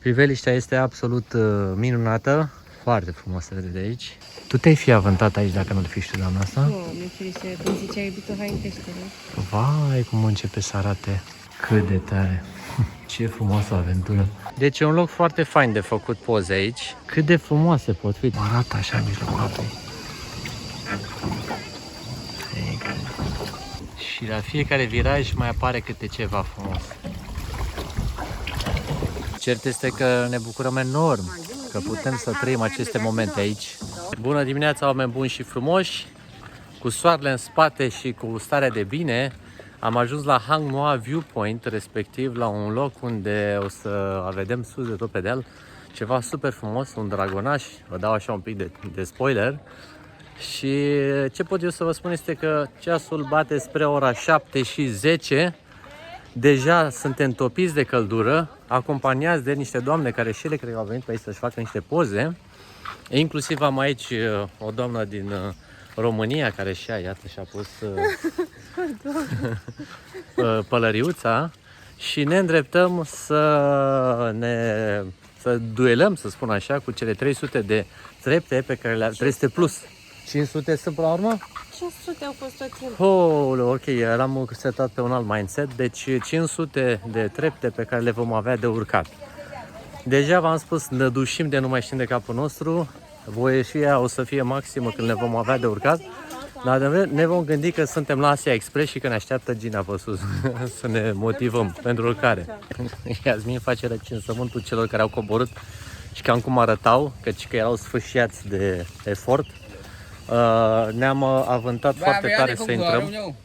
Priveliștea este absolut minunată, foarte frumoasă de aici. Tu te-ai fi avântat aici dacă nu fi știu doamna asta? Nu, mi-e ferice, când zicea iubitul, hai în peșteră. Vai, cum începe să arate. Cât de tare. Ce frumoasă aventură. Deci e un loc foarte fain de făcut poze aici. Cât de frumoase pot fi. Arată așa în mijlocul apei. Și la fiecare viraj mai apare câte ceva frumos. Cert este că ne bucurăm enorm că putem să trăim aceste momente aici. Bună dimineața, oameni buni și frumoși! Cu soarele în spate și cu starea de bine, am ajuns la Hang Noa Viewpoint, respectiv la un loc unde o să vedem sus de tot pe deal ceva super frumos, un dragonaș, vă dau așa un pic de spoiler. Și ce pot eu să vă spun este că ceasul bate spre ora 7:10. Deja suntem topiți de căldură, acompaniați de niște doamne care și ele cred că au venit pe aici să-și facă niște poze. Inclusiv am aici o doamnă din România care și ea, iată, și-a pus pălăriuța și ne îndreptăm să duelăm, să spun așa, cu cele 300 de trepte pe care le-am, 300 plus. 500 sunt până la urmă? 500 au fost tot timpul. Oh, ok, eram setat pe un alt mindset, deci 500 de trepte pe care le vom avea de urcat. Deja v-am spus, ne dușim de nu mai știm de capul nostru, voieșia o să fie maximă când le vom avea de urcat, dar ne vom gândi că suntem la Asia Express și că ne așteaptă Gina pe sus să ne motivăm pentru urcare. Iasmin face recensământul celor care au coborât și cam cum arătau, căci că erau sfâșiați de efort. Ne-am avântat foarte tare să intrăm.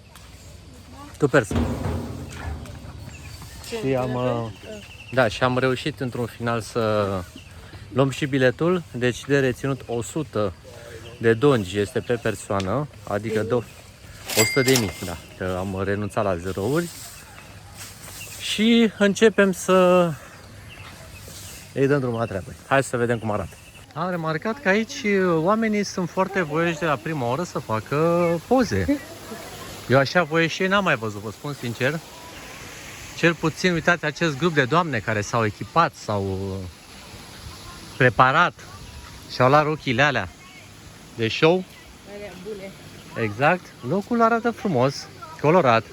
Tu persi. Și am reușit într-un final să luăm și biletul, deci de reținut 100 de dongi este pe persoană, adică 100.000, da, că am renunțat la zerouri. Și începem să îi dăm drumul la treabă. Hai să vedem cum arată. Am remarcat că aici oamenii sunt foarte voioși de la prima oră să facă poze. Eu așa voieșie n-am mai văzut, vă spun sincer. Cel puțin, uitați, acest grup de doamne care s-au echipat, s-au preparat și au luat rochile alea de show. Alea bune. Exact. Locul arată frumos, colorat.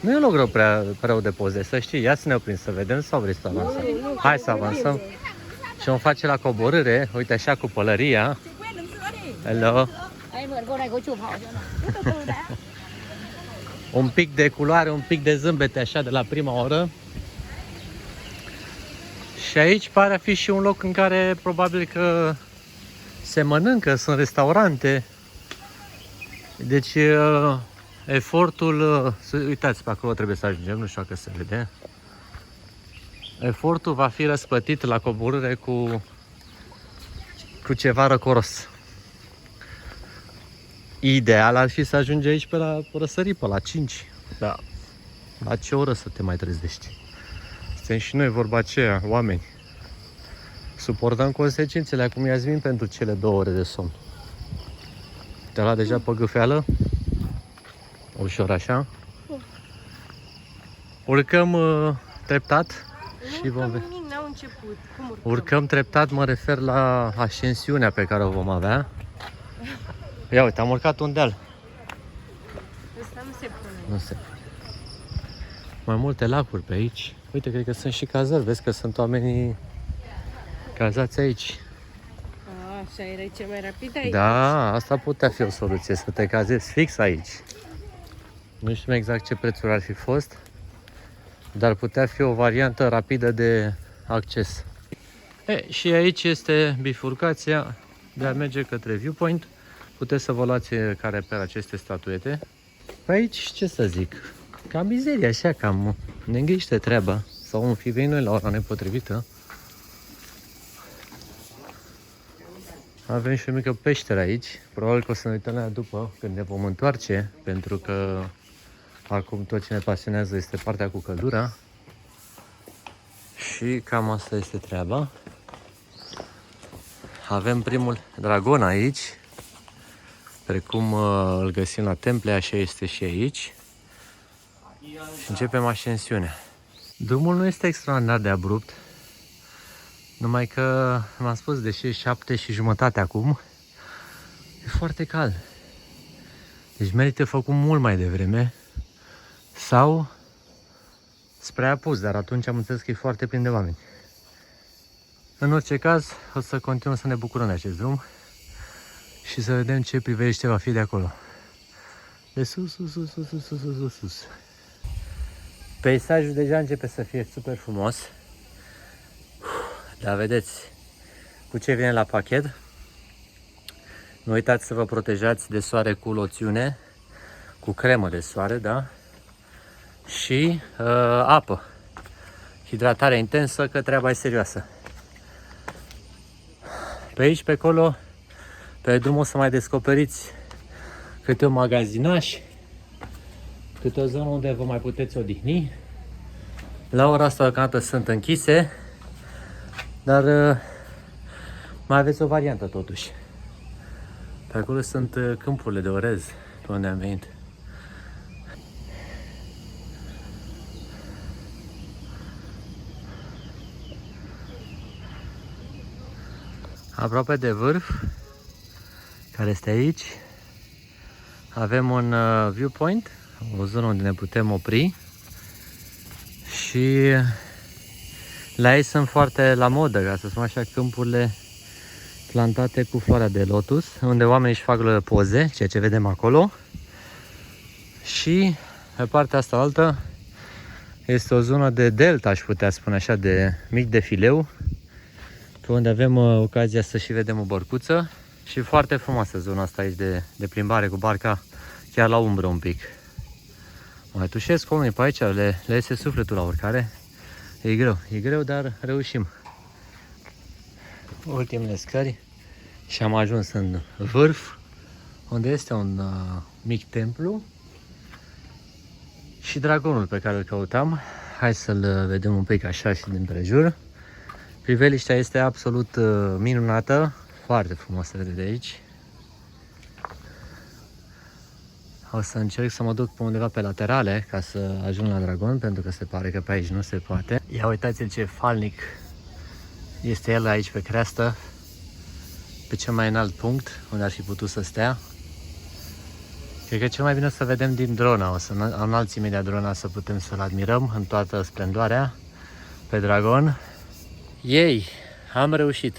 Nu e un loc rău de poze, să știi. Ia să ne oprim să vedem sau vrei să avansăm? Hai să avansăm. Și vom face la coborâre, uite așa cu pălăria. Hello. Un pic de culoare, un pic de zâmbete așa de la prima oră. Și aici pare a fi și un loc în care probabil că se mănâncă, sunt restaurante. Deci efortul, uitați pe acolo trebuie să ajungem, nu știu dacă se vede. Efortul va fi răsplătit la coborâre cu ceva răcoros. Ideal ar fi să ajungi aici pe la răsărit, pe la 5. Da. La ce oră să te mai trezești? Suntem și noi vorba aceea, oameni. Suportăm consecințele acum, Iasmin, pentru cele 2 ore de somn. Te-a luat deja pe gâfeală? Ușor așa. Urcăm treptat. Și vom vedea. N-au început. Cum urcăm treptat, mă refer la ascensiunea pe care o vom avea. Ia uite, am urcat un deal. Ăsta nu se pune. Nu se pune. Mai multe lacuri pe aici. Uite, cred că sunt și cazări. Vezi că sunt oamenii cazați aici. Așa era cel mai rapid aici. Da, asta putea fi o soluție, să te cazezi fix aici. Nu știu exact ce prețuri ar fi fost, dar putea fi o variantă rapidă de acces. Și aici este bifurcația de a merge către Viewpoint. Puteți să vă luați care pe aceste statuete. Pe aici, ce să zic, cam mizerie, așa, cam ne îngriște treaba. Sau un fi venit noi la ora nepotrivită. Avem și o mică peșteră aici. Probabil că o să ne uităm la ea după, când ne vom întoarce, pentru că acum tot ce ne pasionează este partea cu căldura. Și cam asta este treaba. Avem primul dragon aici. Precum îl găsim la temple, așa este și aici. Și începem ascensiunea. Drumul nu este extraordinar de abrupt. Numai că, m-am spus, deși e 7:30 acum, e foarte cald. Deci merită făcut mult mai devreme sau spre apus, dar atunci am înțeles că e foarte plin de oameni. În orice caz, o să continuăm să ne bucurăm de acest drum și să vedem ce priveliște va fi de acolo. De sus, sus, sus, sus, sus, sus, sus, sus. Peisajul deja începe să fie super frumos. Dar vedeți cu ce vine la pachet. Nu uitați să vă protejați de soare cu loțiune, cu cremă de soare, da? Și apă. Hidratare intensă, că treaba e serioasă. Pe aici, pe acolo, pe drum o să mai descoperiți câte un magazinaș, câte o zonă unde vă mai puteți odihni. La ora asta deocamdată sunt închise, dar mai aveți o variantă totuși. Pe acolo sunt câmpurile de orez pe unde am venit. Aproape de vârf, care este aici, avem un viewpoint, o zonă unde ne putem opri și la ei sunt foarte la modă, ca să spun așa, câmpurile plantate cu floarea de lotus, unde oamenii își fac poze, ceea ce vedem acolo. Și pe partea asta altă este o zonă de delta, aș putea spune așa, de mic defileu, pe unde avem ocazia să și vedem o bărcuță. Și foarte frumoasă zona asta aici de plimbare cu barca, chiar la umbră un pic. Mai tușesc oamenii pe aici, le iese sufletul la urcare. E greu, dar reușim. Ultimele scări și am ajuns în vârf, unde este un mic templu și dragonul pe care îl căutam. Hai să-l vedem un pic așa și din împrejur. Priveliștea este absolut minunată, foarte frumos se vede de aici. O să încerc să mă duc pe undeva pe laterale ca să ajung la dragon, pentru că se pare că pe aici nu se poate. Ia uitați-l ce falnic este el aici pe creastă, pe cel mai înalt punct unde ar fi putut să stea. Cred că cel mai bine o să vedem din drona, o să înalți imediat drona să putem să-l admirăm în toată splendoarea pe dragon. Ei, am reușit.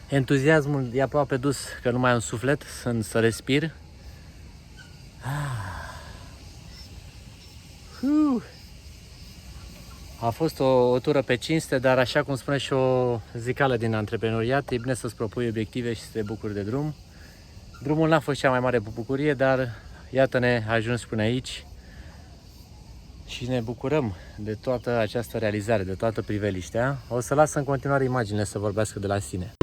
Entuziasmul e aproape dus, că nu mai am suflet să respir. A fost o tură pe cinste, dar așa cum spune și o zicală din antreprenoriat, e bine să-ți propui obiective și să te bucuri de drum. Drumul n-a fost cea mai mare bucurie, dar iată-ne ajuns până aici și ne bucurăm de toată această realizare, de toată priveliștea. O să las în continuare imaginile să vorbească de la sine.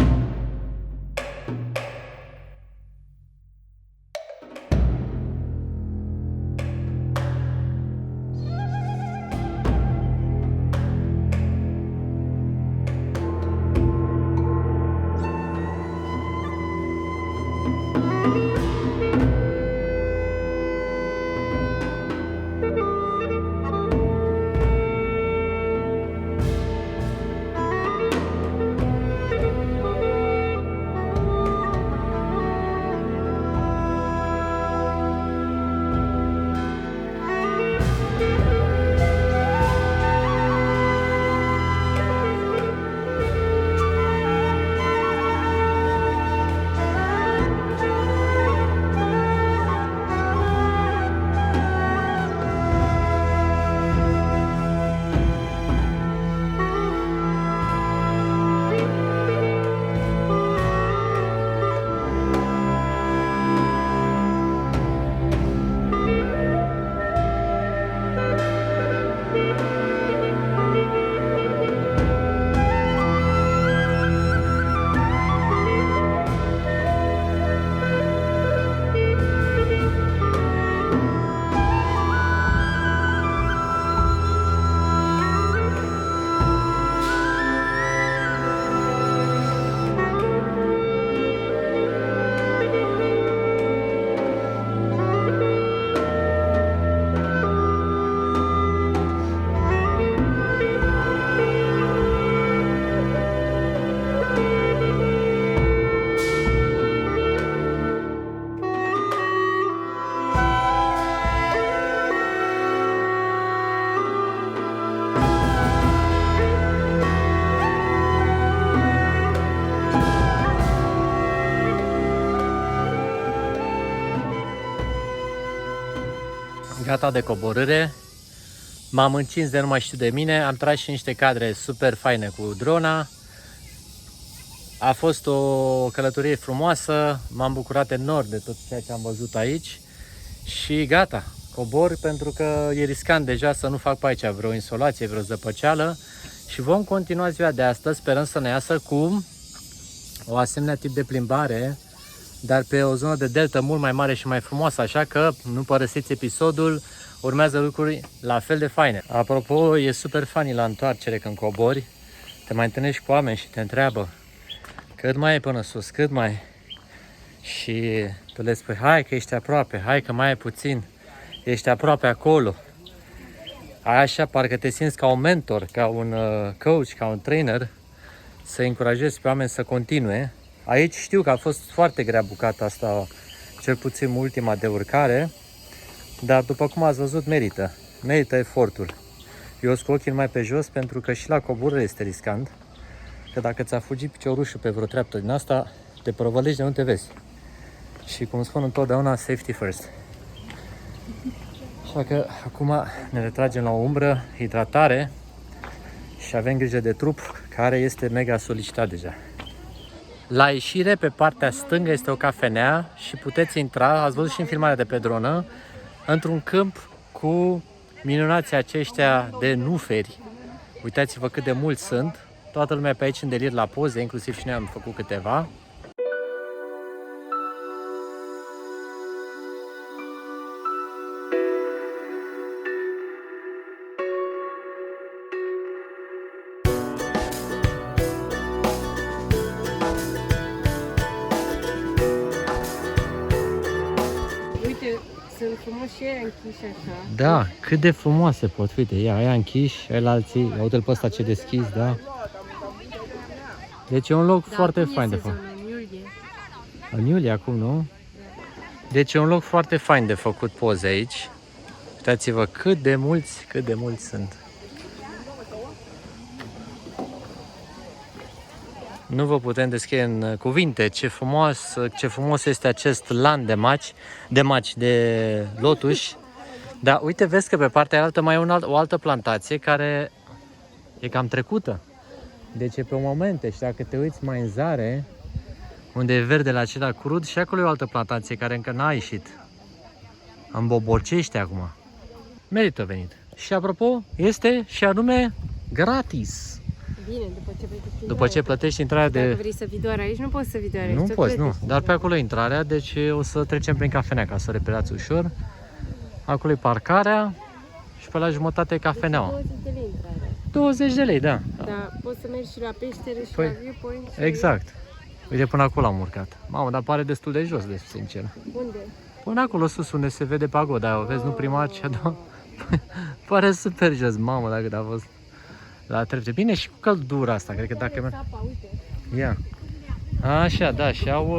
Gata de coborâre. M-am încins de nu mai știu de mine. Am tras și niște cadre super faine cu drona. A fost o călătorie frumoasă. M-am bucurat enorm de tot ceea ce am văzut aici. Și gata, cobor pentru că e riscant deja să nu fac pe aici vreo insolație, vreo zăpăceală. Și vom continua ziua de astăzi, sperăm să ne iasă cu o asemenea tip de plimbare, dar pe o zonă de delta mult mai mare și mai frumoasă, așa că nu părăsiți episodul, urmează lucruri la fel de faine. Apropo, e super funny la întoarcere când cobori, te mai întâlnești cu oameni și te întreabă cât mai e până sus, cât mai e? Și tu le spui, hai că ești aproape, hai că mai e puțin, ești aproape acolo. Așa, parcă te simți ca un mentor, ca un coach, ca un trainer, să încurajezi pe oameni să continue. Aici știu că a fost foarte grea bucata asta, cel puțin ultima de urcare, dar după cum ați văzut, merită efortul. Eu sunt cu ochii mai pe jos pentru că și la coborâre este riscant, că dacă ți-a fugit piciorușul pe vreo treaptă din asta, te prăvălești de nu te vezi. Și cum spun întotdeauna, safety first. Așa că acum ne retragem la o umbră, hidratare și avem grijă de trup care este mega solicitat deja. La ieșire, pe partea stângă, este o cafenea și puteți intra, ați văzut și în filmarea de pe dronă, într-un câmp cu minunații aceștia de nuferi. Uitați-vă cât de mulți sunt, toată lumea pe aici în delir la poze, inclusiv și noi am făcut câteva. Sunt frumoși și aia închiși așa. Da, cât de frumoase pot, uite, ia, aia închiși, aia alții, uite-l pe ăsta ce deschis, da. Deci e un loc foarte fain de făcut. În iulie. În iulie acum, nu? Deci e un loc foarte fain de făcut poze aici. Uitați-vă cât de mulți sunt. Nu vă putem descrie în cuvinte ce frumos este acest lan de lotuși. Dar uite, vezi că pe partea altă mai e o altă plantație care e cam trecută. Deci e pe momente și dacă te uiți mai în zare, unde e verdele acela crud, și acolo e o altă plantație care încă n-a ieșit. Îmbobocește acum. Merită venit. Și apropo, este și anume gratis. Bine, După ce plătești intrarea de... Dacă vrei să vii doar aici, nu poți să vii doar aici. Nu poți, nu. Dar pe acolo e intrarea, deci o să trecem prin cafenea ca să reperați ușor. Acolo e parcarea și pe la jumătate e cafeneaua. 20 de lei intrarea. 20 de lei, da. Da, poți să mergi și la peștere și Păi, la viewpoint. Și... Exact. Uite, până acolo am urcat. Mamă, dar pare destul de jos, de sincer. Unde? Până acolo sus, unde se vede pagoda, o vezi, nu prima, ci a doua. Pare super jos, mamă, dacă a fost la trepte. Bine, și cu căldura asta, cred că dacă... Apa, uite. Ia. Așa, da, și au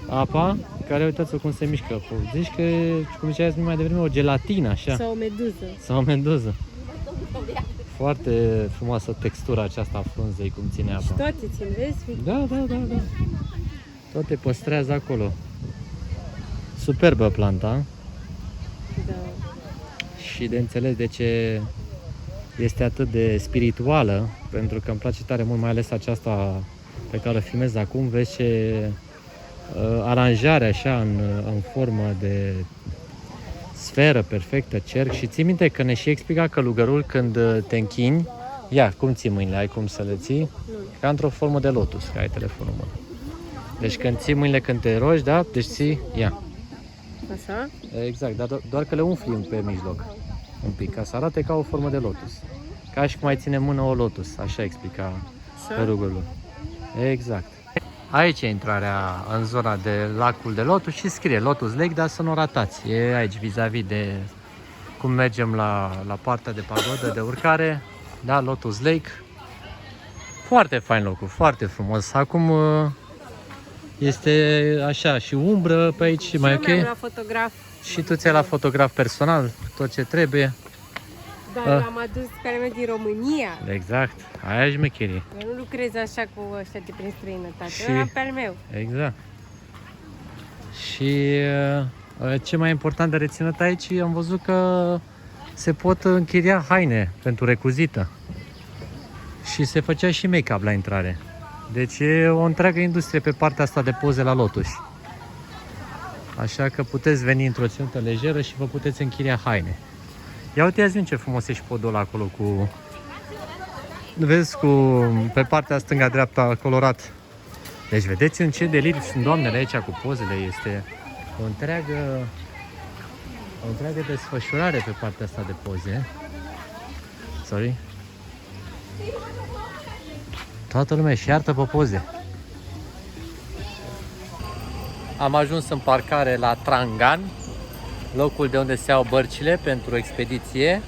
apa, care uitați-vă cum se mișcă. Zici că, cum ziceați mai devreme, o gelatină, așa. Sau o meduză. Sau o meduză. Foarte frumoasă textura aceasta a frunzei, cum ține apa. Și toate țin, vezi? Da. Toate păstrează acolo. Superbă planta. Da. Și de înțeles de ce este atât de spirituală, pentru că îmi place tare mult, mai ales aceasta pe care o filmez acum. Vezi ce aranjare așa în formă de sferă perfectă, cerc. Și ții minte că ne și explica călugărul când te închini. Ia, cum ții mâinile? Ai cum să le ții? Nu. Ca într-o formă de lotus, că ai telefonul mână. Deci când ții mâinile când te rogi, da? Deci ții, ia. Așa? Exact, dar doar că le umfli pe mijloc. Un pic, ca să arate ca o formă de lotus. Ca și cum ai ține în mână o lotus, așa explica călugărul. Exact. Aici e intrarea în zona de lacul de Lotus și scrie Lotus Lake, dar să nu ratați. E aici, vis-a-vis de cum mergem la partea de pagodă de urcare. Da, Lotus Lake. Foarte fain locul, foarte frumos. Acum este așa și umbră pe aici, mai ok. la fotograf. Și tu ți-ai la fotograf personal, tot ce trebuie. Dar l-am adus care merg din România. Exact, aia e șmecherie. Eu nu lucrez așa cu ăștia de prin străinătate, Și- ăla pe al meu. Exact. Și Ce mai important de reținut aici, am văzut că se pot închiria haine pentru recuzită. Și se făcea și make-up la intrare. Deci e o întreagă industrie pe partea asta de poze la Lotus. Așa că puteți veni într-o ținută lejeră și vă puteți închiria haine. Ia uite, ia-zi ce frumos e și podul ăla acolo cu... Vezi, pe partea stânga-dreapta colorat. Deci vedeți în ce deliriu sunt doamnele aici cu pozele. Este o întreagă desfășurare pe partea asta de poze. Sorry. Toată lumea și iartă pe poze. Am ajuns în parcare la Trangan, locul de unde se iau bărcile pentru expediție.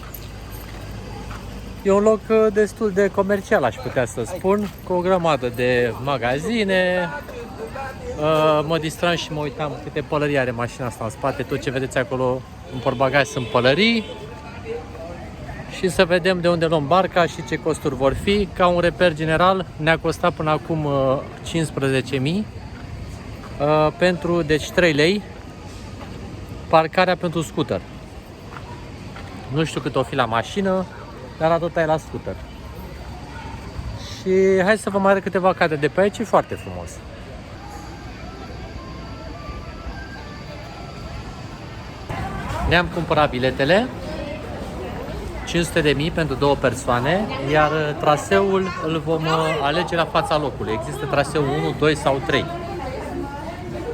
E un loc destul de comercial, aș putea să spun, cu o grămadă de magazine. Mă distram și mă uitam câte pălării are mașina asta în spate. Tot ce vedeți acolo în portbagaj sunt pălării. Și să vedem de unde luăm barca și ce costuri vor fi. Ca un reper general, ne-a costat până acum 15.000 pentru, deci 3 lei, parcarea pentru scooter. Nu știu cât o fi la mașină, dar la tot e la scooter. Și hai să vă mai arăt câteva cadre de pe aici, e foarte frumos. Ne-am cumpărat biletele, 500.000 pentru 2 persoane, iar traseul îl vom alege la fața locului. Există traseul 1, 2 sau 3.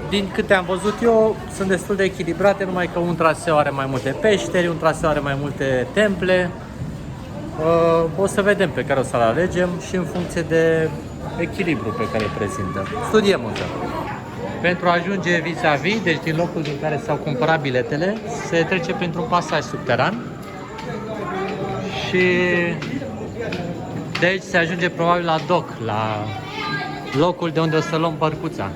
Din câte am văzut eu, sunt destul de echilibrate, numai că un traseu are mai multe peșteri, un traseu are mai multe temple. O să vedem pe care o să-l alegem și în funcție de echilibru pe care îl prezintă. Studiem încă. Pentru a ajunge vis-a-vis, deci din locul din care s-au cumpărat biletele, se trece printr-un pasaj subteran și de aici se ajunge probabil la dock, la locul de unde o să luăm bărcuța.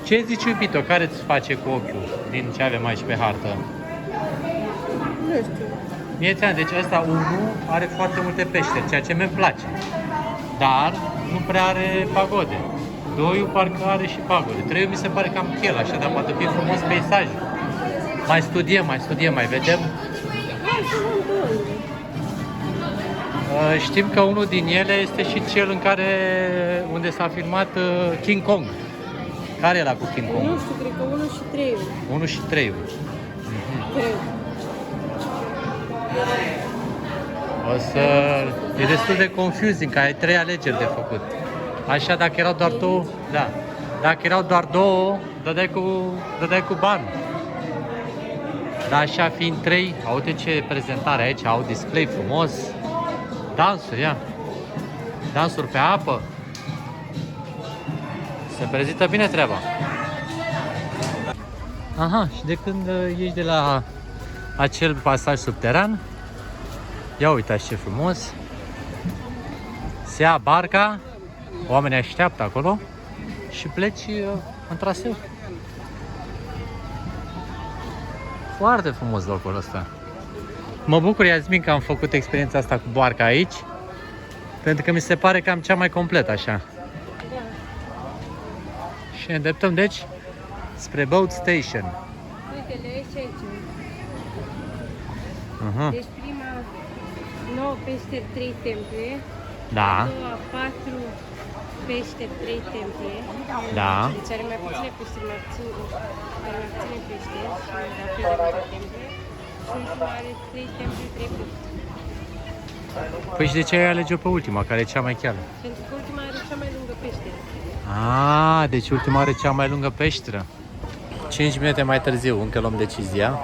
Ce zici, iubito? Care îți face cu ochiul din ce avem aici pe hartă? Nu știu. Mie ți-am, deci ăsta 1 are foarte multe peșteri, ceea ce mi-e place. Dar nu prea are pagode. 2 parcă are și pagode. 3 mi se pare cam chel, așa, dar poate fi frumos peisajul. Mai studiem, mai vedem. Știm că unul din ele este și cel unde s-a filmat King Kong. Care e ăla cu King Kong? Nu știu, cred că 1 și 3. 1 și 3. O să... E destul de confusing, că ai 3 alegeri de făcut. Așa, dacă erau doar 2, da. Dacă erau doar 2, dădeai cu banul. Dar așa fiind 3, uite ce prezentare aici, au display frumos. Dansuri, ia. Dansuri pe apă. Se prezintă bine treaba. Aha, și de când ieși de la acel pasaj subteran, ia uitați ce frumos. Se ia barca, oamenii așteaptă acolo și pleci în traseu. Foarte frumos locul ăsta. Mă bucur, Iasmin, că am făcut experiența asta cu barca aici, pentru că mi se pare cam cea mai completă așa. Și ne îndreptăm, deci, spre Boat Station. Uite, le aici, aici. Uh-huh. Deci prima 9 peșteri, 3 temple. Da. A doua 4 peșteri, 3 temple. Da. Deci are mai puține peșteri, mai puține peșteri și la fel de multe temple. Și ultima are 3 temple, 3 peșteri. Păi și de ce ai alege pe ultima, care e cea mai cheală? Pentru că ultima are cea mai lungă peșteră. Ah, deci ultima are cea mai lungă peșteră. 5 minute mai târziu, încă luăm decizia.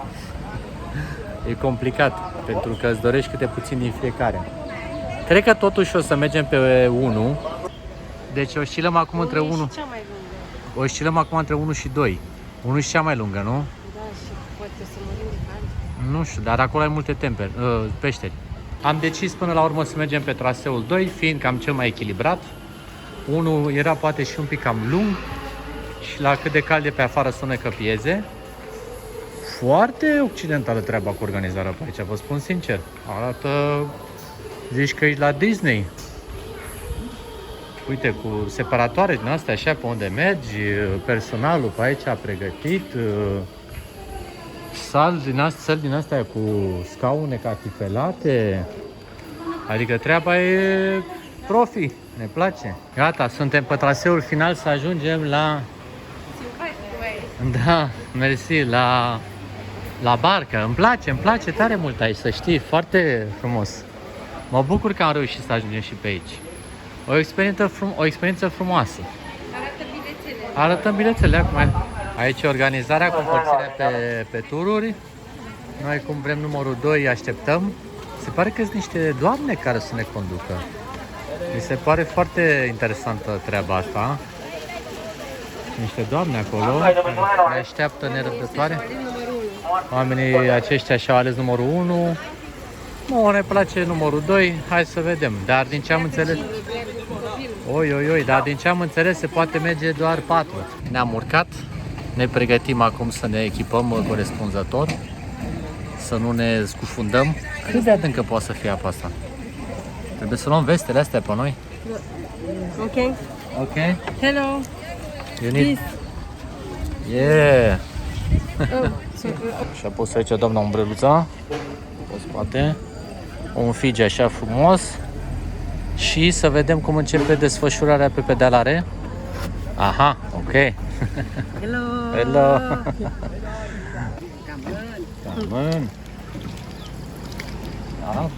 E complicat, pentru că îți dorești câte puțin din fiecare. Cred că totuși o să mergem pe 1. Deci oscilăm acum între 1. Cea mai lungă. Oscilăm acum între 1 și 2. 1 și cea mai lungă, nu? Da, și poate să mărim de bani. Nu știu, dar acolo ai multe peșteri. Am decis până la urmă să mergem pe traseul 2, fiind cam cel mai echilibrat. 1 era poate și un pic cam lung și la cât de cald e pe afară sună că pieze. Foarte occidentală treaba cu organizarea pe aici, vă spun sincer. Arată, zici că ești la Disney. Uite, cu separatoare din astea așa pe unde mergi, personalul pe aici a pregătit. săli din astea cu scaune cachifelate. Adică treaba e profi, ne place. Gata, suntem pe traseul final să ajungem la... Da, mersi, la barcă. Îmi place tare mult aici, să știi, foarte frumos. Mă bucur că am reușit să ajungem și pe aici. O experiență frumoasă. Arătăm bilețele acum. Aici e organizarea cu împărțirea pe tururi. Noi cum vrem numărul 2 așteptăm. Se pare că sunt niște doamne care să ne conducă. Mi se pare foarte interesantă treaba asta. Niște doamne acolo ne așteaptă nerăbdătoare. Oamenii aceștia și-au ales numărul 1. Nu ne place numărul 2. Hai să vedem. Dar din ce am înțeles... dar din ce am înțeles se poate merge doar 4. Ne-am urcat. Ne pregătim acum să ne echipăm corespunzător. Să nu ne scufundăm. Cât de adâncă poate să fie apa asta? Trebuie să luăm vestele astea pe noi. Ok. Ok. Hello. You need... Yeah. Și a pus aici doamna umbreluța pe spate. Un fige așa frumos. Și să vedem cum începe desfășurarea pe pedalare. Aha, ok. Hello. Hello. Cảm ơn. Da.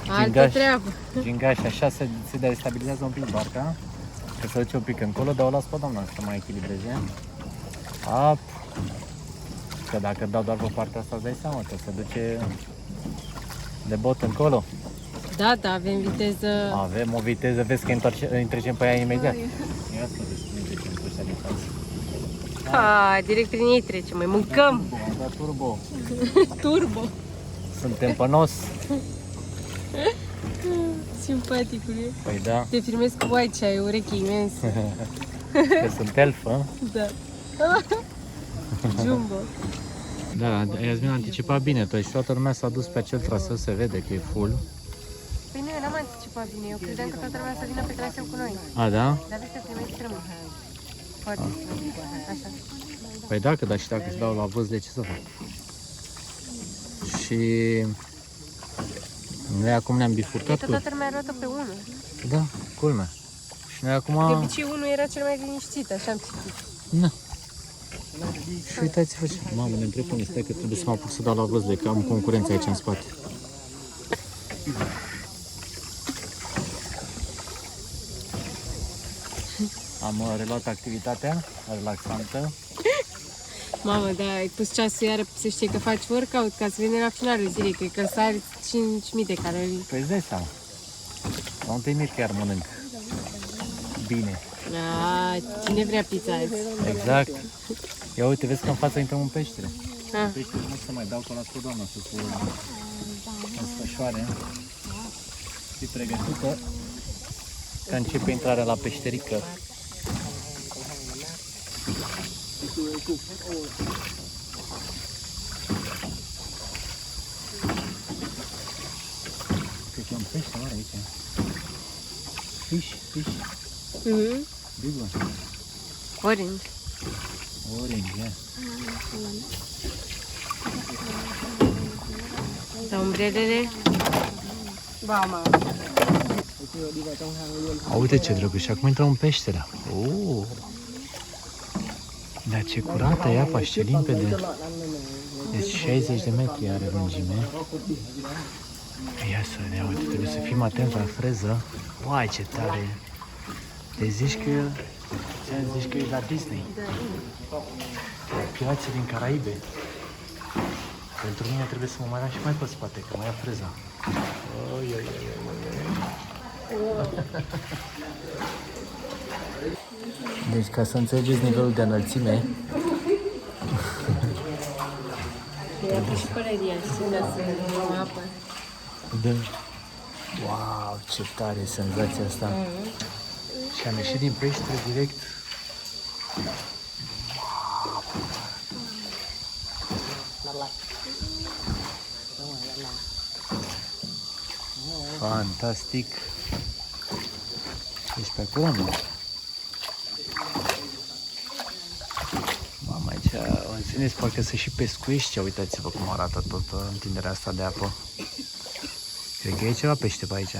Altă treabă. Gingaș, așa se destabilizează un pic barca. Că se duce un pic încolo, dar o las pe doamna să mai echilibreze. Up. Că dacă dau doar pe partea asta, îți dai seama că se duce de bot încolo. Da, avem viteză. Avem o viteză, vezi că întrecem pe ea imediat. Ia să vezi cum trecem pe ăștia din față. Direct prin ei trecem, mai mâncăm. Am dat turbo. Turbo. Suntem pe nos. Simpaticule. Păi da. Te filmez cu aici, ai urechi imens. Că sunt elfă. Da. Jumbo. Da, Iasmin a anticipat bine, și toată lumea s-a dus pe acel traseu, se vede că e full. Păi nu, eu n-am anticipat bine, eu credeam că toată lumea să vină pe traseu cu noi. A, da? Dar vezi că e mai strâmb. Foarte strâmb. Așa. Păi da, că și dacă îți dau la vâzle, ce să fac? Și... noi acum ne-am bifurcat cu... Toată lumea a luat-o pe unul. Da, culmea. Și noi acum... De obicei unul era cel mai liniștit, așa am citit. Na. Și uitați-vă ce... Mamă, ne întreb unde stai, că trebuie să mă apuc să dau la vâzle, că am concurență aici în spate. Am reluat activitatea relaxantă. Mamă, da, ai pus ceasul iară să știi că faci workout ca să veni la finalul zilei, cred că sari 5.000 de calorii. Păi îți dai seama. Nu te miri chiar mănânc. Bine. Cine vrea pizza azi? Exact. Ia uite, vezi că în fața intrăm în peștere. Ah. Peștere nu se mai dau că las cu doamna să se desfășoare. Fii pregătită că începe intrarea la peșterică. Cred că e un pește mare aici. Fish. Big one. Orange. Orange, yeah. Da, umbrelele. Mama. Uite ce drăguț, acum intrăm în peșteră. Dar ce curată e apa și ce limpede. Deci 60 de metri are lungime. Ia să vedem, uite, trebuie să fim atenți la freză. Uai, ce tare! Te zici că e la Disney. Pirații din Caraibe. Pentru mine trebuie să mă mai las și mai pe spate, că mai ia freza. Deci, ca să înțelegeți nivelul de înălțime, Și pălăria, și să apă. da. Wow, ce tare e senzația asta. Și am ieșit din peșteră direct. Fantastic. Ești pe acolo, nu? Mamă, aici Țineți, parcă să și pescuiește. Uitați-vă cum arată tot întinderea asta de apă. Cred că e ceva pește pe aici.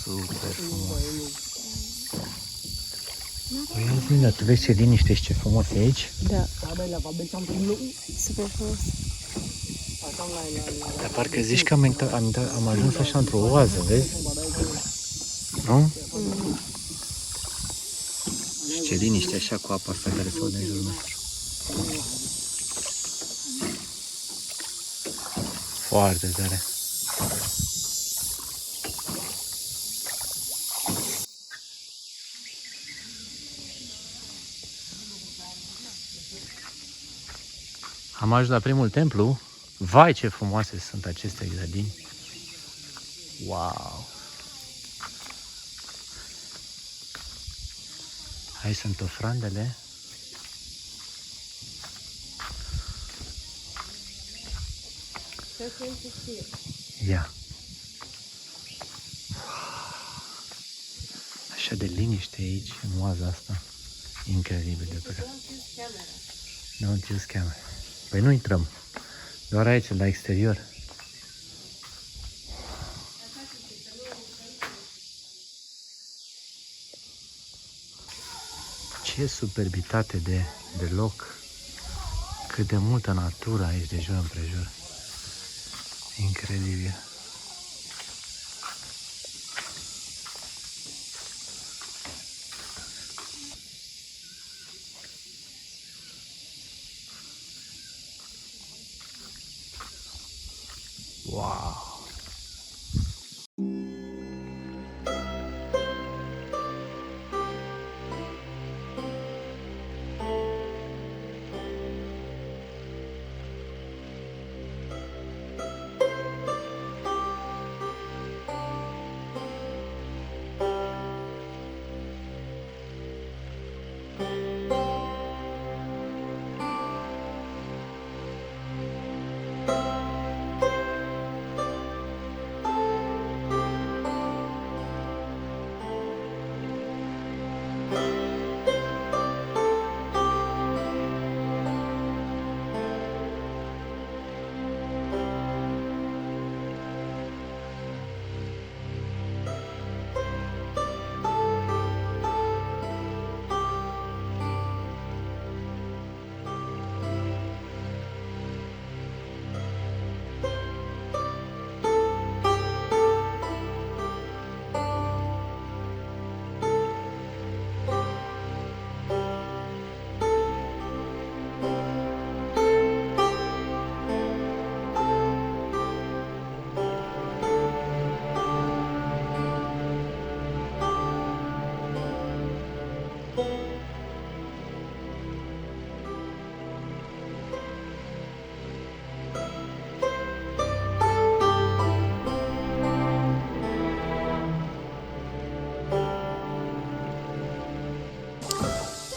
Super frumos. Păi, Zina, tu vezi ce liniște și ce frumos e aici? Da. Super frumos. Dar parcă zici că am ajuns așa într-o oază, vezi? Nu? Și ce liniște așa cu apa asta care se aude în jurul nostru. Foarte tare. Am ajuns la primul templu. Vai, ce frumoase sunt aceste grădini. Wow! Aici sunt ofrandele. Ia! Așa de liniște aici, în oaza asta. Incredibil de tare. Don't use camera. Păi nu intrăm. Doar aici, la exterior. Ce superbitate de loc. Cât de multă natură aici de jur împrejur. Incredibil. Wow!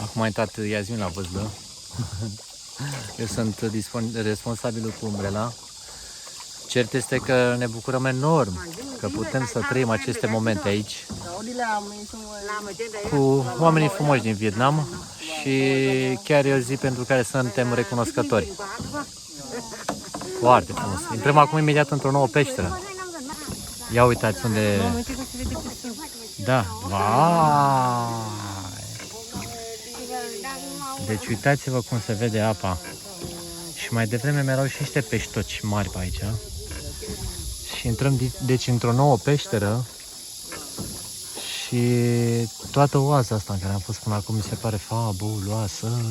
Acum a intrat Iasmin la vâzlă. Eu sunt responsabilul cu umbrela. Cert este că ne bucurăm enorm că putem să trăim aceste momente aici cu oamenii frumoși din Vietnam și chiar e o zi pentru care suntem recunoscători. Foarte frumos. Intrăm acum imediat într-o nouă peșteră. Ia uitați unde... Da. Vai! Deci uitați-vă cum se vede apa. Și mai devreme erau și niște peștoci mari pe aici. Și intrăm deci într-o nouă peșteră. Și toată oaza asta în care am fost până acum mi se pare fabuloasă.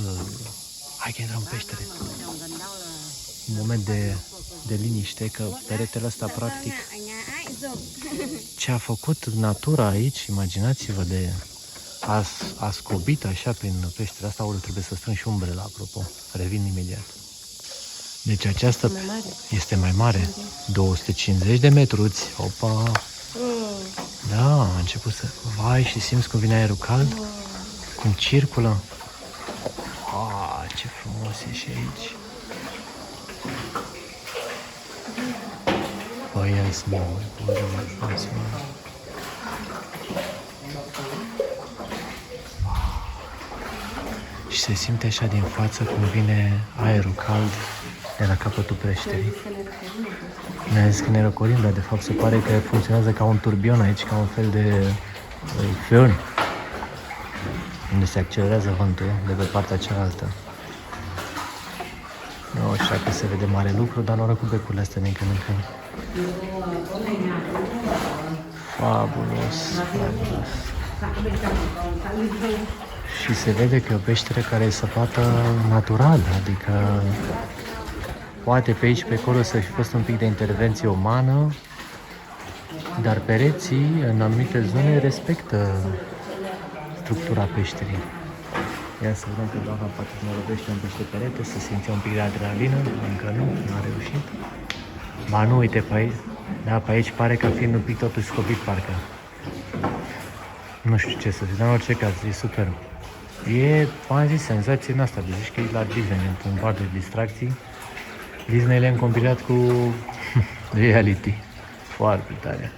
Hai că intrăm în peștere. Un moment de liniște, că peretele ăsta practic ce a făcut natura aici, imaginați-vă de a scobit așa prin peștera asta. Ori trebuie să strâng și umbrela, apropo, revin imediat. Deci aceasta este mai mare, 250 de metruți. Opa! Da, a început să... Vai, și simți cum vine aerul cald? Cum circulă? Ce frumos e și aici! Băi, Iasmin, băi, Iasmin. se simte așa din față cum vine aerul cald de la capătul peșterii. Ne-a zis că ne răcorim, dar de fapt se pare că funcționează ca un turbion aici, ca un fel de fân, unde se accelerează vântul de pe partea cealaltă. Nu știu dacă se vede mare lucru, dar noroc cu becurile astea mică. Fabulos, fabulos. Și se vede că e o peșteră care e săpată natural, adică poate pe aici, pe acolo să fi fost un pic de intervenție umană, dar pereții în anumite zone respectă structura peșterii. Ia să vedem că doamna poate să ne lovește un pește perete, să simțe un pic de adrenalină, încă nu a reușit. Ba nu, uite pe aici, da, pe aici pare ca fiind un pic totuși scopit parcă. Nu știu ce să zic, dar în orice caz, e superb. E, am zis, senzație în asta, de zici că e la Disney, într-un bar de distracții. Disneyland combinat cu reality. Foarte tare.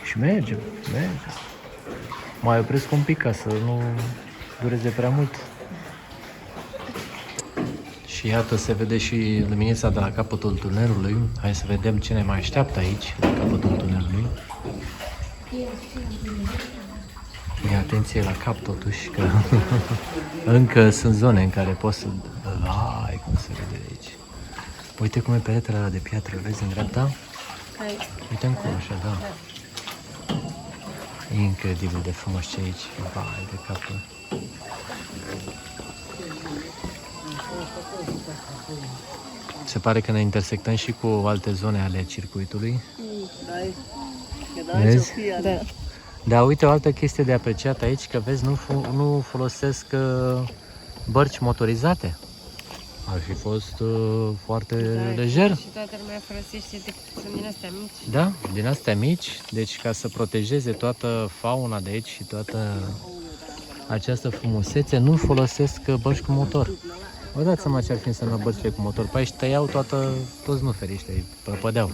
Și mergem. Mai opresc un pic ca să nu dureze prea mult. Și iată, se vede și luminița de la capătul tunelului. Hai să vedem ce ne mai așteaptă aici, la capătul tunelului. E atenție la cap totuși, că încă sunt zone în care poți să... Ai, cum se vede de aici. Uite cum e peretele ăla de piatră, vezi în dreapta? Uite încolo, așa, da. E incredibil de frumos ce e aici. Vai de capul. Se pare că ne intersectăm și cu alte zone ale circuitului. Vezi? Da. Da, uite o altă chestie de apreciat aici, că vezi, nu folosesc bărci motorizate. Ar fi fost foarte lejer. Și toată lumea folosește sunt din astea mici. Da, din astea mici, deci ca să protejeze toată fauna de aici și toată această frumusețe, nu folosesc bărci cu motor. Vă dați seama ce ar fi însemnat bărcile cu motor? Pe aici tăiau toți nuferii ăștia, îi prăpădeau.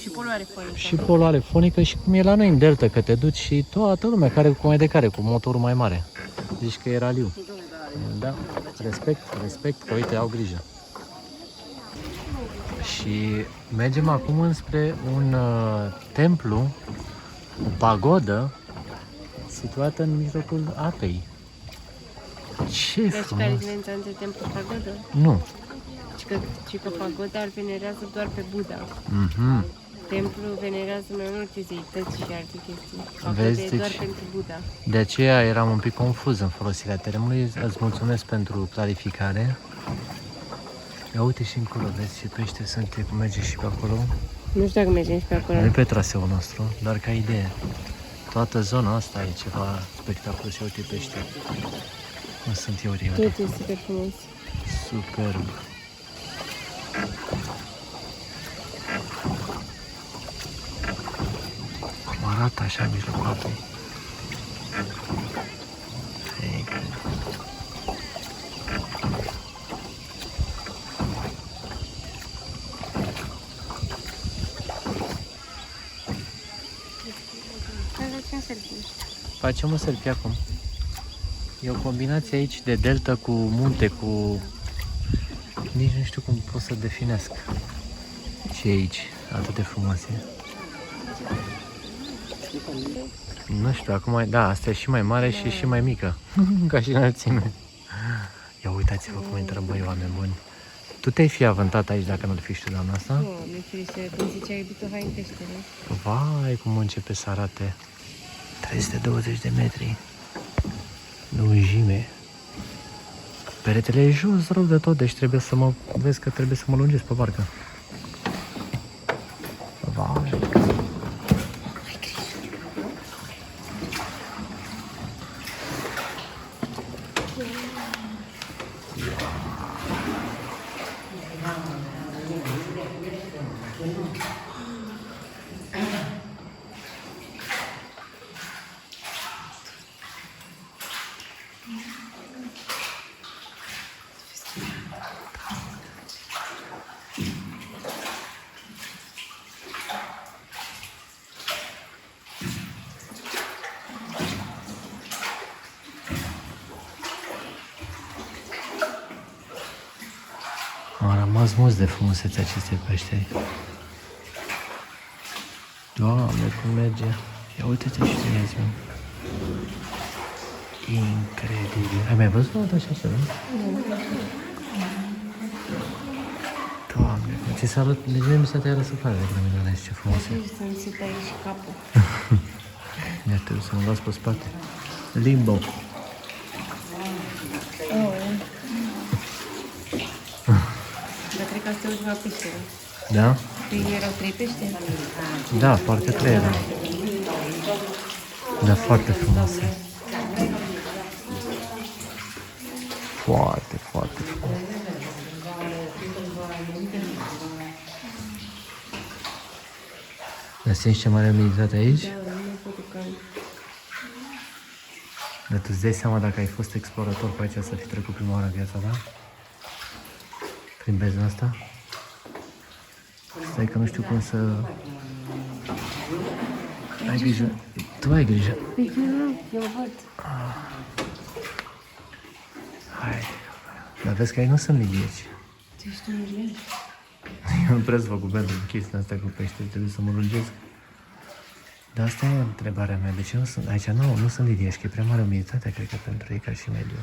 Și poluare fonică. Și poluare fonică și cum e la noi în delta, că te duci și toată lumea care cu motorul mai mare. Zici că e raliu. Da, respect, că uite, au grijă. Și mergem acum înspre un templu, o pagodă, situată în mijlocul apei. Ce Deci frumos! care e diferența între templu și pagodă? Nu. Ci că pagoda îl venerează doar pe Buddha. Templul venerează mai multe zeități și alte chestii. Pagoda e doar pentru Buddha. De aceea eram un pic confuz în folosirea termenului. Îți mulțumesc pentru clarificare. Ia uite și încolo, vezi ce pește sunt, cum merge și pe acolo. Nu știu dacă mergem și pe acolo. Nu e pe traseul nostru, dar ca idee. Toată zona asta e ceva spectacol și uite pește. Cum sunt eu, uite. Tot e super frumos. Superb. Cum arată așa în mijlocul apei. Facem un selfie acum. E o combinație aici de delta cu munte, cu... Nici nu știu cum pot să definesc ce e aici, atât de frumos e. Nu știu, acum, da, asta e și mai mare și și mai mică, ca și înălțime. Ia uitați-vă cum intră, băi, oameni buni. Tu te-ai fi avântat aici dacă nu-l fi știu, doamna asta? Nu, mi-e ferice, cum ziceai, iubitul, hai în peștere. Vai, cum începe să arate. 320 de metri lungime. Peretele e jos rău de tot, deci trebuie să mă... Vezi că trebuie să mă lungesc pe barcă. Vai. rămas mulți de frumusețe aceste peșteri. Doamne, cum merge. Ia uite-te și tu, ia-ți, mă. Incredibil. Ai mai văzut o dată așa ceva? Doamne, ți s-a arăt... De ce mi se tăia răsuflare de grămidele aici, ce frumoase. Să-mi se taie și capul. Ia trebuie să mă las pe spate. Limbo. Dar cred că asta e ultima peșteră. Da? Că erau 3 peșteri. Da, parcă 3 era. Da, foarte frumoase. Foarte, foarte frumos. Dar simți ce mare umiditate aici? Da, nu pot că... Dar tu îți dai seama dacă ai fost explorator pe aici să fi trecut prima oară în viața ta? Prin bezna asta? Stai că nu știu cum să... Ai grijă. Tu ai grijă. Păi nu, eu văd. Hai. Dar vezi că ai nu sunt lidieci. Tu ești un milion. Eu nu prea să fac cu pentru chestia asta cu pește, trebuie să mă lungesc. Dar asta e întrebarea mea, de ce nu sunt, aici nu sunt lidiești, că e prea mare umiditatea, cred că pentru ei ca și mediu.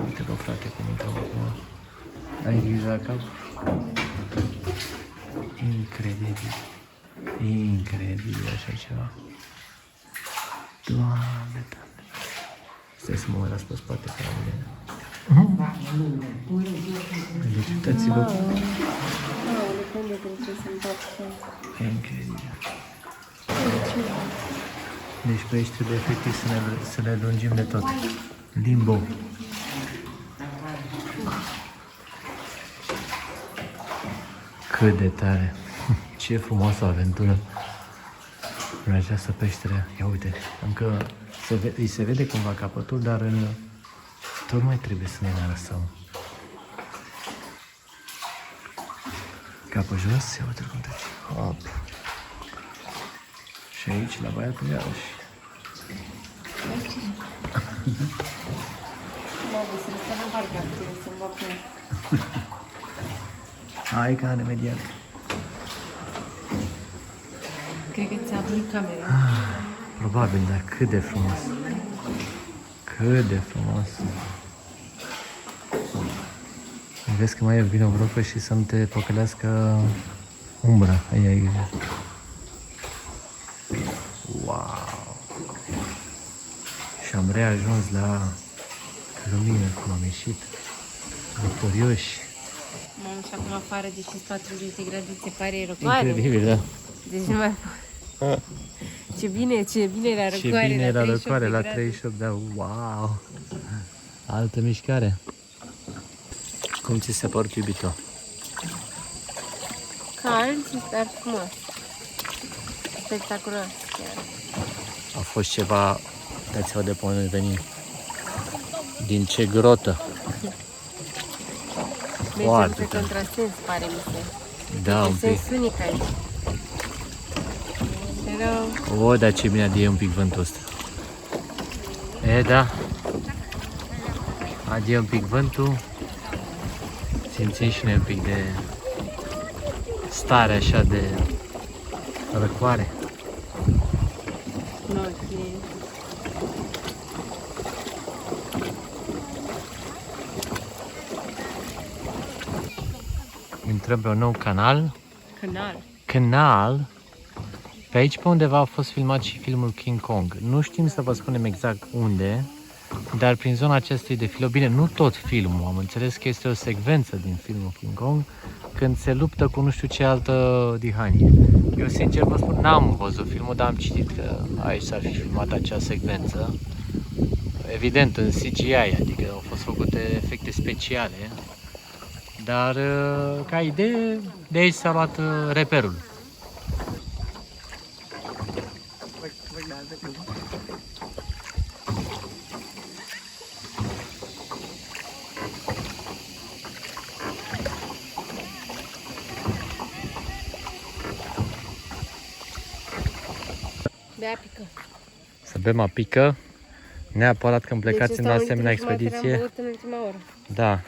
Uite bă frate, cum intrăm acum. Ai grijă la cap? Incredibil. Incredibil așa ceva. Doamne, Doamne. Stai să mă mai las pe spate ca la mine. Deci uitați-vă. Incredibil. Deci pe aici trebuie efectiv să ne lungim de tot. Limbo. Cât de tare. Ce frumoasă aventură. În această peștere. Ia uite, încă îi se vede cumva capătul, dar tot mai trebuie să ne lăsăm. Capul jos, ia uite cum trece. Hop. Și aici, la băiatul iarăși. Hai că am imediat. Cred că ți-a apărut camera. Probabil, dar cât de frumos. Cât de frumos. Vezi că mai vine o brocă și să nu te păcălească umbra. Ai grijă. Wow! Și am reajuns la lumină, cum am ieșit. Victorioși. Mamă, și acum afară, deși sunt 40 de grade, se pare răcoare. Incredibil, da. Deci nu mai... Ce bine era răcoare. Ce bine era răcoare la grade. 38 de wow! Altă mișcare. Cum ți se părut, iubito? Cald, dar frumos. Spectaculos chiar. A fost ceva, dați-vă de până venim. Din ce grotă. Mergem pe contrasens, pare mi se. Da, un pic. Sens unic aici. Hello. O, dar ce bine adie un pic vântul ăsta. E, da. Adie un pic vântul. Simțim și noi un pic de stare așa de răcoare. Nu, Intrăm pe un nou canal. Canal. Pe aici pe undeva a fost filmat și filmul King Kong. Nu știm să vă spunem exact unde, dar prin zona acestui defilă, bine, nu tot filmul, am înțeles că este o secvență din filmul King Kong, când se luptă cu nu știu ce altă dihanie. Eu sincer vă spun, n-am văzut filmul, dar am citit că aici s-ar fi filmat acea secvență. Evident, în CGI, adică au fost făcute efecte speciale, dar ca idee, de aici s-a luat reperul. Bea pică. Să bem apică, neapărat când plecați Deci în asemenea expediție. Am băut în ultima oră. Da.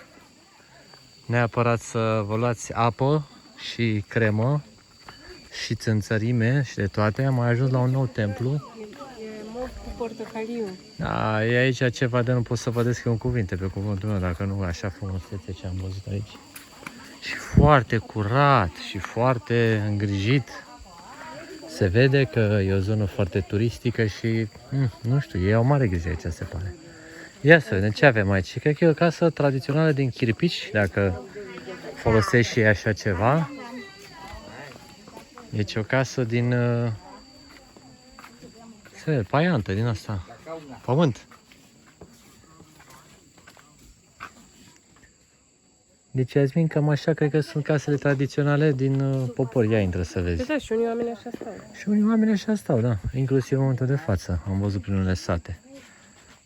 neapărat să vă luați apă și cremă și țânțărime și de toate. Am mai ajuns la un nou templu. E mov cu portocaliu. Da, e aici ceva de nu pot să vă descriu în cuvinte, pe cuvântul meu, dacă nu așa frumusețe ce am văzut aici. Și foarte curat și foarte îngrijit. Se vede că e o zonă foarte turistică și, nu știu, e o mare grijă aici, se pare. Ia să vedem ce avem aici. Cred că e o casă tradițională din chirpici, dacă folosești și așa ceva. Deci o casă din... se vede, paiantă din asta. Pământ. Deci, Iasmin, cam așa cred că sunt casele tradiționale din popor. Ia intră să vezi. Da, și unii oameni așa stau. Și unii oameni așa stau, da. Inclusiv în momentul de față. Am văzut prin unele sate.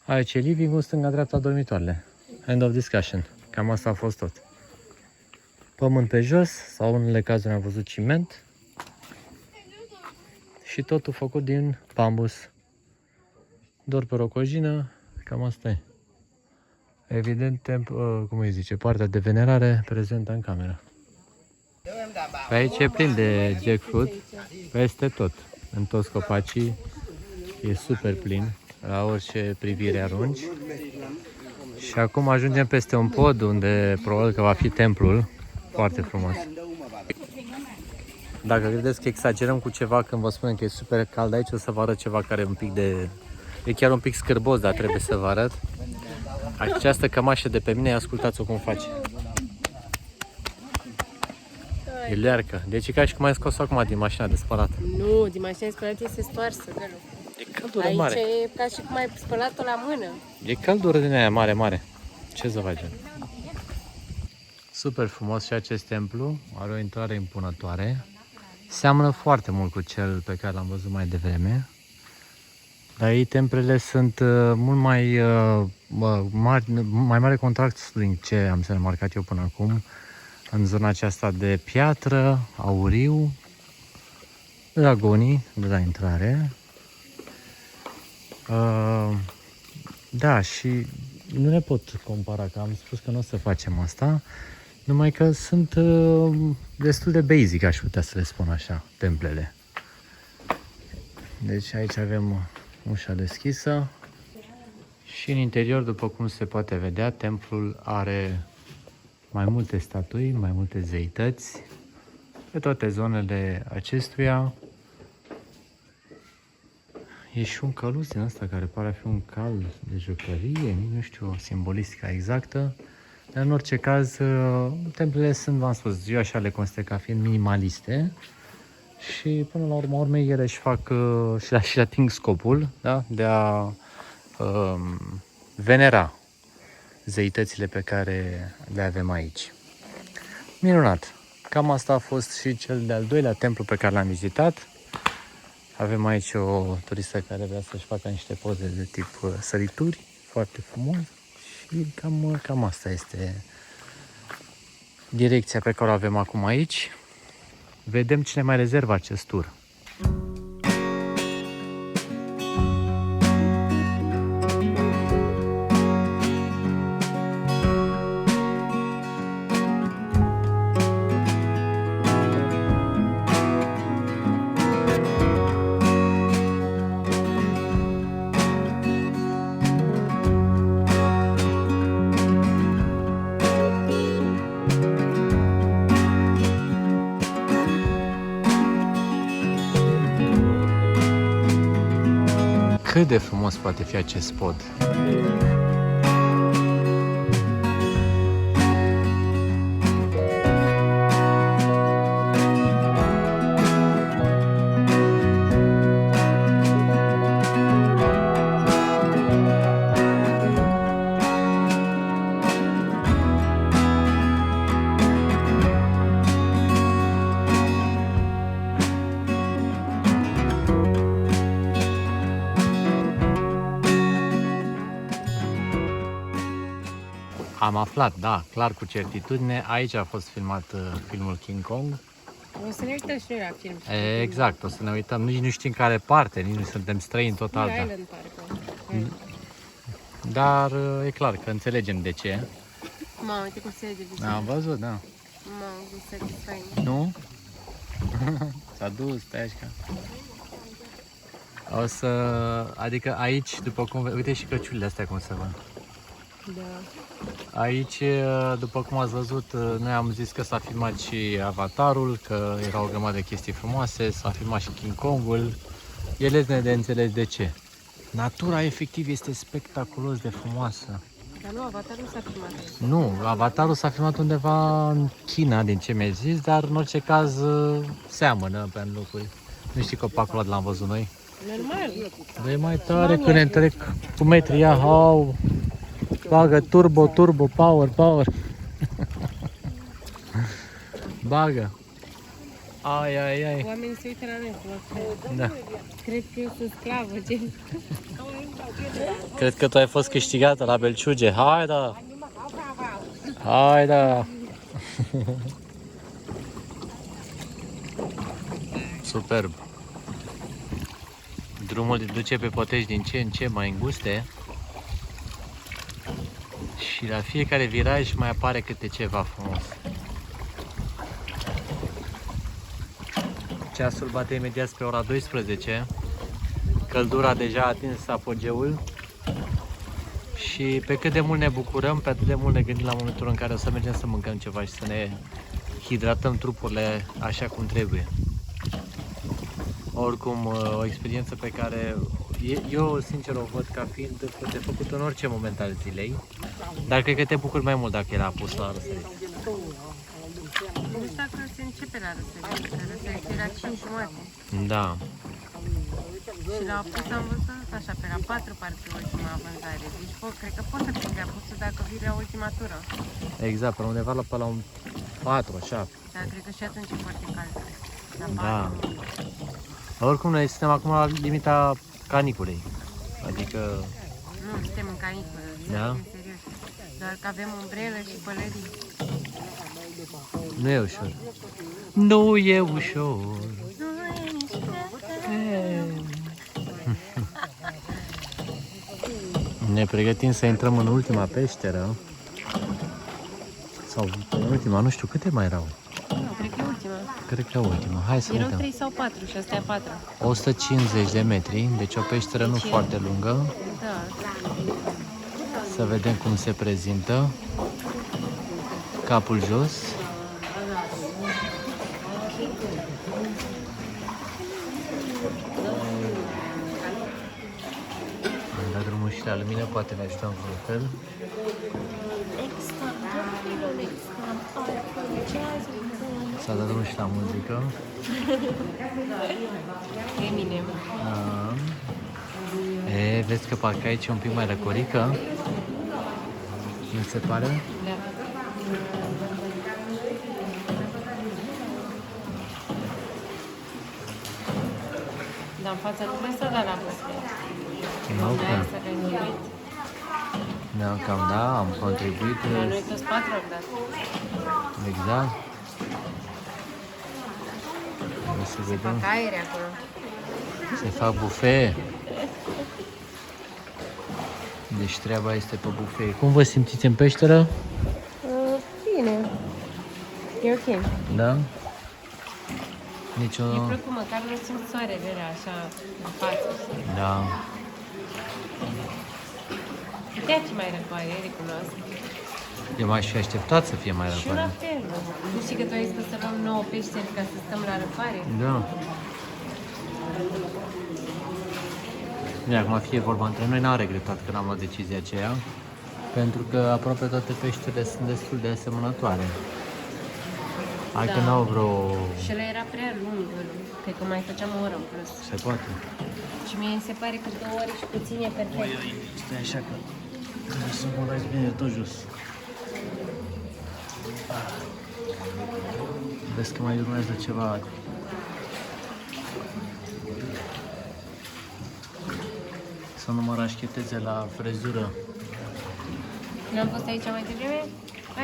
Aici e living-ul, stânga-dreapta dormitoarele. End of discussion. Cam asta a fost tot. Pământ pe jos, sau în unele cazuri am văzut ciment. Și totul făcut din bambus. Doar pe rocojină, cam asta e. Evident, cum îi zice, partea de venerare prezentă în cameră. Pe aici e plin de jackfruit, peste tot. În toți copacii e super plin, la orice privire arunci. Și acum ajungem peste un pod unde probabil că va fi templul, foarte frumos. Dacă credeți că exagerăm cu ceva când vă spunem că e super cald aici, o să vă arăt ceva care e un pic de... E chiar un pic scârbos, dar trebuie să vă arăt. Această cămașă de pe mine, ascultați-o cum face. E learcă. Deci e ca și cum ai scos-o acum din mașina de spălat. Nu, din mașina de spălat este stoarsă, Gălu. E căldură Aici mare. e ca și cum ai spălat-o la mână. E căldură din aia mare, mare. Ce să facem? Super frumos și acest templu. Are o intrare impunătoare. Seamănă foarte mult cu cel pe care l-am văzut mai devreme. Dar ei templele sunt mult mai mare contrast din ce am să remarcat eu până acum. În zona aceasta de piatră, auriu, dragonii de la intrare. Da, și nu ne pot compara, că am spus că nu o să facem asta, numai că sunt destul de basic, aș putea să le spun așa, templele. Deci aici avem ușa deschisă și în interior, după cum se poate vedea, templul are mai multe statui, mai multe zeități pe toate zonele acestuia. E și un căluț din ăsta care pare a fi un cal de jucărie, nu știu simbolistica exactă, dar în orice caz templele sunt, v-am spus, eu așa le consider ca fiind minimaliste și până la urmă urmei ele își fac și ating scopul, da? De a venera zeitățile pe care le avem aici. Minunat! Cam asta a fost și cel de-al doilea templu pe care l-am vizitat. Avem aici o turistă care vrea să-și facă niște poze de tip sărituri, foarte frumos. Și cam asta este direcția pe care o avem acum aici. Vedem cine mai rezervă acest tur. Cât de frumos poate fi acest pod! Am aflat, da, clar, cu certitudine. Aici a fost filmat filmul King Kong. O să ne uităm și noi la film. Exact, o să ne uităm. Nici nu știm care parte, nici nu suntem străini total. New Island, parcă. Dar e clar că înțelegem de ce. Mamă, uite cum se vede visul. Am văzut, da. Mamă, visări fain. Nu? S-a dus, Peșca. O să... Adică aici, după cum... Uite și căciulile astea cum se văd. Da. Aici, după cum ați văzut, noi am zis că s-a filmat și Avatarul, că era o grămadă de chestii frumoase, s-a filmat și King Kongul. E lezne de înțeles de ce. Natura efectiv este spectaculos de frumoasă. Dar nu, Avatarul nu s-a filmat. Nu, Avatarul s-a filmat undeva în China, din ce mi-ai zis, dar în orice caz seamănă pe locuri. Nu știi copacul ăla l-am văzut noi? Normal. Dar e mai tare când ne trec cu metri, ia, au, bagă turbo, turbo, power, power. Bagă. Ai, ai, ai. Oamenii se uită la noi cum Da. cred că eu sunt sclavă, gen. Cred că tu ai fost câștigată la Belciuge. Hai da! Hai da! Superb! Drumul duce pe potești din ce în ce mai înguste și la fiecare viraj mai apare câte ceva frumos. Ceasul bate imediat spre ora 12. Căldura deja a atins apogeul și pe cât de mult ne bucurăm, pe atât de mult ne gândim la momentul în care o să mergem să mâncăm ceva și să ne hidratăm trupurile așa cum trebuie. Oricum, o experiență pe care eu sincer o văd ca fiind de făcut în orice moment al zilei, dar cred că te bucuri mai mult dacă era pus la răsărit. Nu știu dacă se începe la răsărit. La răsărit e la 5:30. Da. Și la apus am văzut așa, pe la 4 parcă ultima vânzare. Deci cred că poți să prinde apusul dacă vii la ultima tură. Exact, pe undeva pe la un 4, așa. Dar cred că și atunci e foarte cald. La Da. 4. Oricum, noi suntem acum la limita caniculei. Adică, Nu, suntem în caniculă. Da? Serios. Doar că avem umbrelă și pălării. nu e ușor. Nu e ușor. Ne pregătim să intrăm în ultima peșteră. Sau ultima, nu știu câte mai erau. Nu, cred că e ultima. Cred că ultima. Hai să Erau vedem. 3 sau 4 și asta e a 4. 150 de metri, deci o peșteră nu foarte lungă. Da. Să vedem cum se prezintă. Capul jos. Am dat drumul și la lumină, poate ne ajutăm vreun fel. S-a dat drumul și la muzică. Eminem. Vezi că parcă aici e un pic mai răcorică. Nu se pare? Da. Dar în fața lui s-a dat la băscă. Nu, De aia s-a contribuit. ne-am cam, da, am contribuit. La noi toți 4 au dat. Exact. O să vedem. Fac aere acolo. Se fac bufe. Deci treaba este pe bufe. Cum vă simțiți în peșteră? Bine. E ok. Da? Nici E o... plăcut, măcar nu simt soarele așa în față. Da. Putea fi mai răcoare, recunosc. Eu m-aș fi așteptat să fie mai Și eu la răcoare. fel. Nu știi că tu ai zis că să luăm 9 peșteri ca să stăm la răcoare? Da. Bine, acum fie vorba între noi, n-am regretat că n-am luat decizia aceea, pentru că aproape toate peștele sunt destul de asemănătoare. Hai că n-au vreo... Și ăla era prea lung, cred că mai făceam o oră în plus. Se poate. Și mie se pare că 2 ore și puțin e perfect. Stai așa că să mă las bine tot jos. Vezi că mai urmează ceva. Să nu mă rașcheteze la frezură. N-am fost aici mai devreme?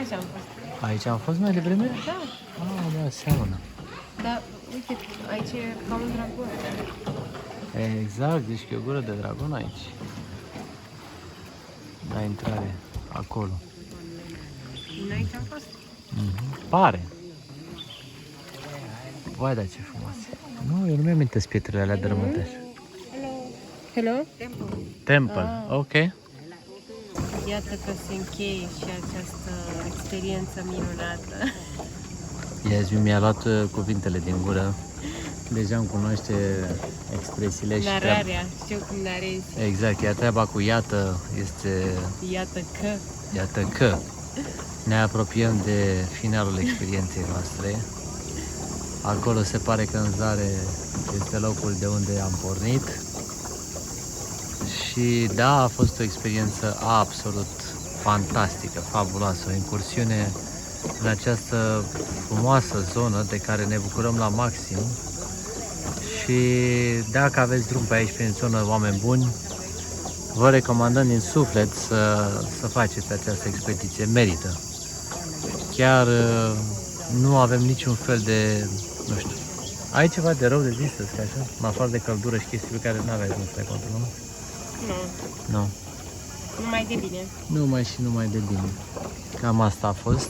Așa am fost. Aici am fost mai devreme? Da. Da, seamănă. Dar, uite, aici e ca un dragon. Exact, deci că e o gură de dragon aici. La intrare, acolo. Noi aici am fost? Pare. Vai, da, ce frumoase. Nu, eu nu mi-am amintesc pietrele alea dărâmătești. Hello? Temple, ok. Iată că se încheie și această experiență minunată. Iazi mi-a luat cuvintele din gură. Deja îmi cunoaște expresiile și Nararea, știu cum narezi. exact, iar treaba cu iată este Iată că. ne apropiem de finalul experienței noastre. Acolo se pare că în zare este locul de unde am pornit. Și da, a fost o experiență absolut fantastică, fabuloasă, o incursiune în această frumoasă zonă de care ne bucurăm la maxim. Și dacă aveți drum pe aici prin zonă, oameni buni, vă recomandăm din suflet să faceți această expediție, merită. Chiar nu avem niciun fel de, nu știu, ai ceva de rău de zis, să zic așa? În afară de căldură și chestii pe care nu aveai cum să le controlăm? Nu, Nu. numai de bine. Numai și numai de bine. Cam asta a fost.